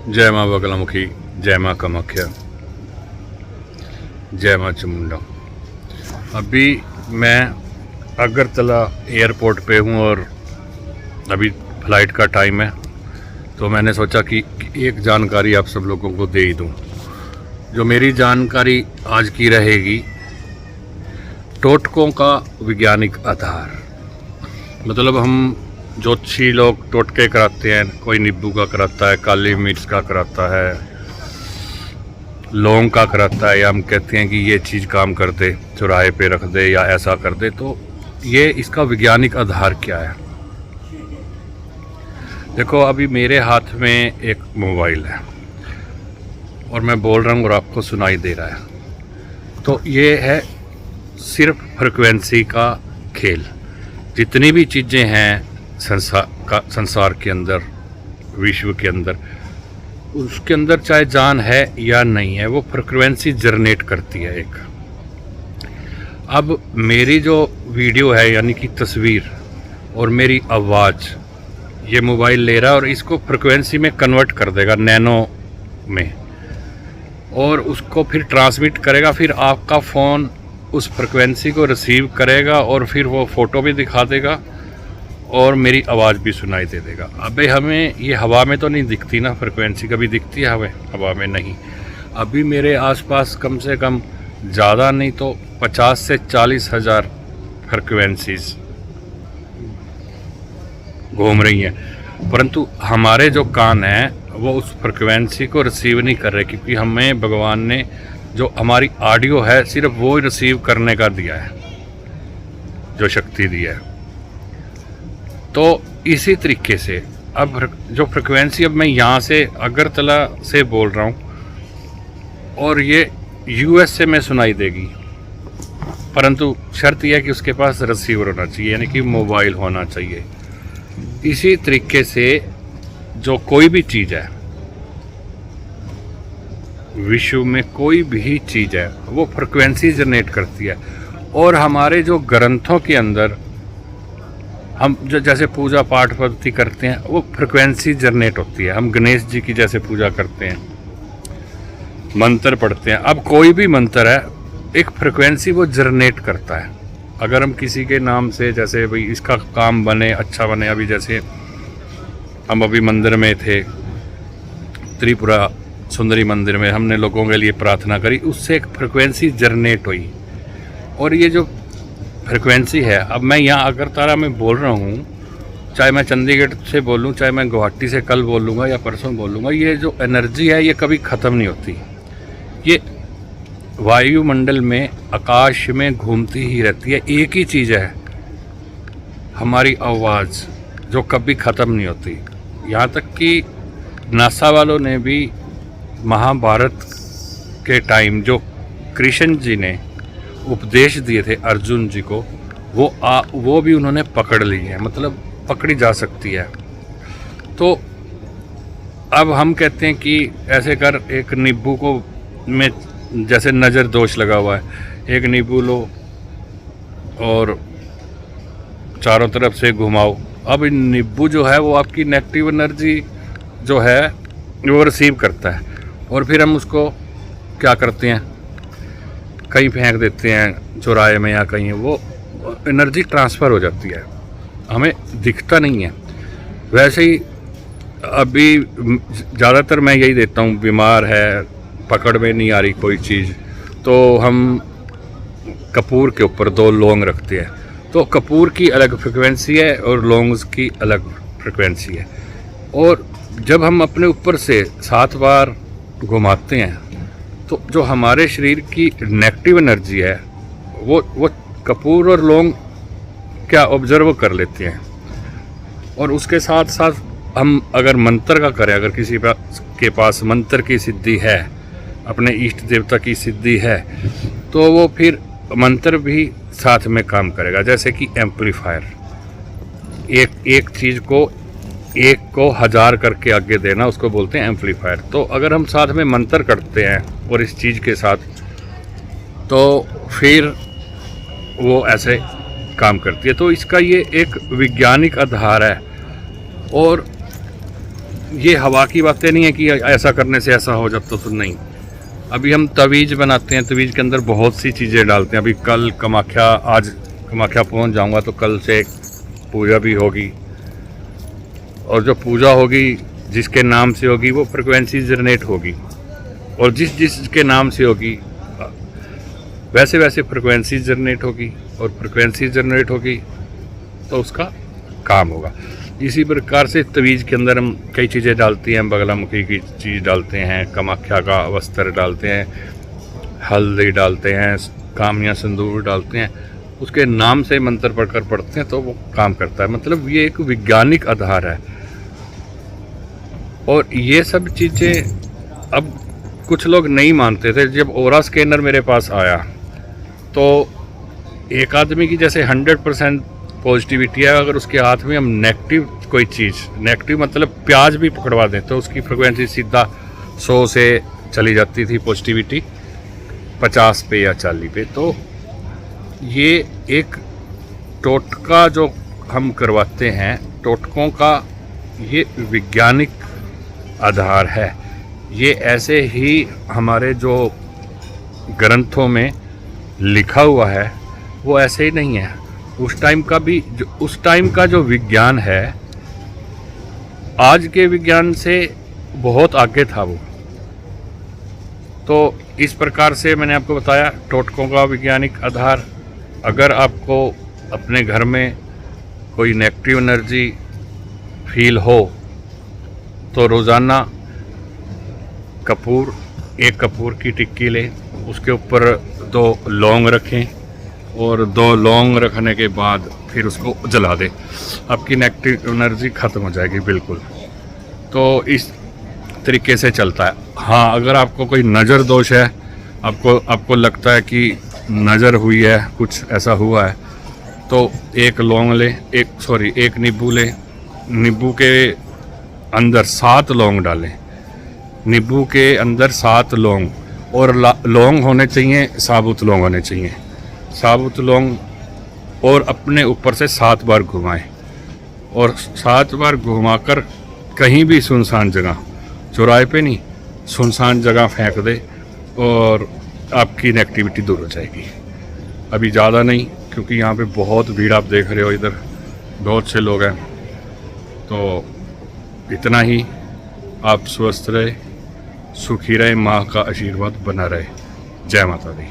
जय माँ बगलामुखी, जय माँ कामाख्या, जय माँ चामुंडा। अभी मैं अगरतला एयरपोर्ट पे हूँ और अभी फ़्लाइट का टाइम है, तो मैंने सोचा कि एक जानकारी आप सब लोगों को दे ही दूँ। जो मेरी जानकारी आज की रहेगी, टोटकों का वैज्ञानिक आधार। मतलब हम ज्योतिषी लोग टोटके कराते हैं, कोई नींबू का कराता है, काली मिर्च का कराता है, लौंग का कराता है, या हम कहते हैं कि ये चीज़ काम कर दे, चौराहे पे रख दे या ऐसा कर दे। तो ये इसका वैज्ञानिक आधार क्या है? देखो, अभी मेरे हाथ में एक मोबाइल है और मैं बोल रहा हूँ और आपको सुनाई दे रहा है। तो ये है सिर्फ फ्रिक्वेंसी का खेल। जितनी भी चीज़ें हैं संसार के अंदर, विश्व के अंदर, उसके अंदर चाहे जान है या नहीं है, वो फ्रिक्वेंसी जनरेट करती है एक। अब मेरी जो वीडियो है, यानी कि तस्वीर और मेरी आवाज़, ये मोबाइल ले रहा है और इसको फ्रिक्वेंसी में कन्वर्ट कर देगा, नैनो में, और उसको फिर ट्रांसमिट करेगा। फिर आपका फ़ोन उस फ्रिक्वेंसी को रिसीव करेगा और फिर वो फ़ोटो भी दिखा देगा और मेरी आवाज़ भी सुनाई दे देगा। अबे हमें ये हवा में तो नहीं दिखती ना फ्रिक्वेंसी, कभी दिखती है हमें? हवा में नहीं। अभी मेरे आसपास कम से कम ज़्यादा नहीं तो 50 से 40 हज़ार फ्रिक्वेंसीज घूम रही हैं, परंतु हमारे जो कान हैं वो उस फ्रिक्वेंसी को रिसीव नहीं कर रहे, क्योंकि हमें भगवान ने जो हमारी ऑडियो है सिर्फ वो ही रिसीव करने का दिया है, जो शक्ति दी है। तो इसी तरीके से अब जो फ्रिक्वेंसी, अब मैं यहाँ से अगरतला से बोल रहा हूँ और ये यूएस से में सुनाई देगी, परंतु शर्त यह है कि उसके पास रिसीवर होना चाहिए, यानी कि मोबाइल होना चाहिए। इसी तरीके से जो कोई भी चीज़ है विश्व में, कोई भी चीज़ है, वो फ्रिक्वेंसी जनरेट करती है। और हमारे जो ग्रंथों के अंदर हम जो जैसे पूजा पाठ पद्धति करते हैं, वो फ्रिक्वेंसी जनरेट होती है। हम गणेश जी की जैसे पूजा करते हैं, मंत्र पढ़ते हैं। अब कोई भी मंत्र है, एक फ्रिक्वेंसी वो जनरेट करता है। अगर हम किसी के नाम से, जैसे भाई इसका काम बने, अच्छा बने, अभी जैसे हम अभी मंदिर में थे, त्रिपुरा सुंदरी मंदिर में, हमने लोगों के लिए प्रार्थना करी, उससे एक फ्रिक्वेंसी जनरेट हुई। और ये जो फ्रिक्वेंसी है, अब मैं यहाँ अगरतला में बोल रहा हूँ, चाहे मैं चंडीगढ़ से बोलूँ, चाहे मैं गुवाहाटी से कल बोलूँगा या परसों बोलूँगा, ये जो एनर्जी है ये कभी ख़त्म नहीं होती। ये वायुमंडल में, आकाश में घूमती ही रहती है। एक ही चीज़ है, हमारी आवाज़, जो कभी ख़त्म नहीं होती। यहाँ तक कि नासा वालों ने भी महाभारत के टाइम जो कृष्ण जी ने उपदेश दिए थे अर्जुन जी को, वो भी उन्होंने पकड़ ली है, मतलब पकड़ी जा सकती है। तो अब हम कहते हैं कि ऐसे कर, एक नींबू को में जैसे नज़र दोष लगा हुआ है, एक नींबू लो और चारों तरफ से घुमाओ। अब नींबू जो है वो आपकी नेगेटिव एनर्जी जो है वो रिसीव करता है, और फिर हम उसको क्या करते हैं, कहीं फेंक देते हैं चौराहे में या कहीं, वो एनर्जी ट्रांसफ़र हो जाती है, हमें दिखता नहीं है। वैसे ही अभी ज़्यादातर मैं यही देता हूँ, बीमार है, पकड़ में नहीं आ रही कोई चीज़, तो हम कपूर के ऊपर 2 लौंग रखते हैं। तो कपूर की अलग फ्रिक्वेंसी है और लौंग की अलग फ्रिक्वेंसी है। और जब हम अपने ऊपर से 7 बार घुमाते हैं, तो जो हमारे शरीर की नेगेटिव एनर्जी है वो कपूर और लौंग क्या ऑब्जर्व कर लेते हैं। और उसके साथ साथ हम अगर मंत्र का करें, अगर किसी के पास मंत्र की सिद्धि है, अपने इष्ट देवता की सिद्धि है, तो वो फिर मंत्र भी साथ में काम करेगा। जैसे कि एम्पलीफायर, एक चीज़ को 1 को 1000 करके आगे देना, उसको बोलते हैं एम्पलीफायर। तो अगर हम साथ में मंत्र करते हैं और इस चीज़ के साथ, तो फिर वो ऐसे काम करती है। तो इसका ये एक वैज्ञानिक आधार है। और ये हवा की बातें नहीं है कि ऐसा करने से ऐसा हो जाता, तो नहीं। अभी हम तवीज़ बनाते हैं, तवीज़ के अंदर बहुत सी चीज़ें डालते हैं। अभी कल कामाख्या, आज कामाख्या पहुंच जाऊंगा तो कल से पूजा भी होगी, और जो पूजा होगी जिसके नाम से होगी वो फ्रिक्वेंसी जनरेट होगी, और जिसके नाम से होगी वैसे वैसे फ्रिक्वेंसी जनरेट होगी, और फ्रिक्वेंसी जनरेट होगी तो उसका काम होगा। इसी प्रकार से तवीज़ के अंदर हम कई चीज़ें डालती हैं, बगलामुखी की चीज़ डालते हैं, कामाख्या का वस्त्र डालते हैं, हल्दी डालते हैं, कामिया सिंदूर डालते हैं, उसके नाम से मंत्र पढ़कर पढ़ते हैं तो वो काम करता है। मतलब ये एक वैज्ञानिक आधार है। और ये सब चीज़ें अब कुछ लोग नहीं मानते थे। जब ओरा स्कैनर मेरे पास आया तो एक आदमी की जैसे 100% पॉजिटिविटी है, अगर उसके हाथ में हम नेगेटिव कोई चीज़, नेगेटिव मतलब प्याज भी पकड़वा दें तो उसकी फ्रिक्वेंसी सीधा 100 से चली जाती थी पॉजिटिविटी 50 पे या 40 पे। तो ये एक टोटका जो हम करवाते हैं, टोटकों का ये वैज्ञानिक आधार है। ये ऐसे ही हमारे जो ग्रंथों में लिखा हुआ है वो ऐसे ही नहीं है। उस टाइम का जो विज्ञान है आज के विज्ञान से बहुत आगे था वो। तो इस प्रकार से मैंने आपको बताया टोटकों का वैज्ञानिक आधार। अगर आपको अपने घर में कोई नेगेटिव एनर्जी फील हो तो रोज़ाना एक कपूर की टिक्की लें, उसके ऊपर 2 लौंग रखें, और 2 लौंग रखने के बाद फिर उसको जला दें। आपकी नेगेटिव एनर्जी ख़त्म हो जाएगी बिल्कुल। तो इस तरीके से चलता है। हाँ, अगर आपको कोई नज़र दोष है, आपको लगता है कि नज़र हुई है, कुछ ऐसा हुआ है, तो 1 लौंग लें, एक नींबू लें, नींबू के अंदर 7 लौंग डालें, नींबू के अंदर 7 लौंग, और लौंग होने चाहिए, साबुत लौंग होने चाहिए, साबुत लौंग, और अपने ऊपर से 7 बार घुमाएं, और 7 बार घुमाकर कहीं भी सुनसान जगह, चौराहे पे नहीं, सुनसान जगह फेंक दे और आपकी नेगेटिविटी दूर हो जाएगी। अभी ज़्यादा नहीं, क्योंकि यहाँ पे बहुत भीड़ आप देख रहे हो, इधर बहुत से लोग हैं। तो इतना ही। आप स्वस्थ रहे, सुखी रहे, माँ का आशीर्वाद बना रहे। जय माता दी।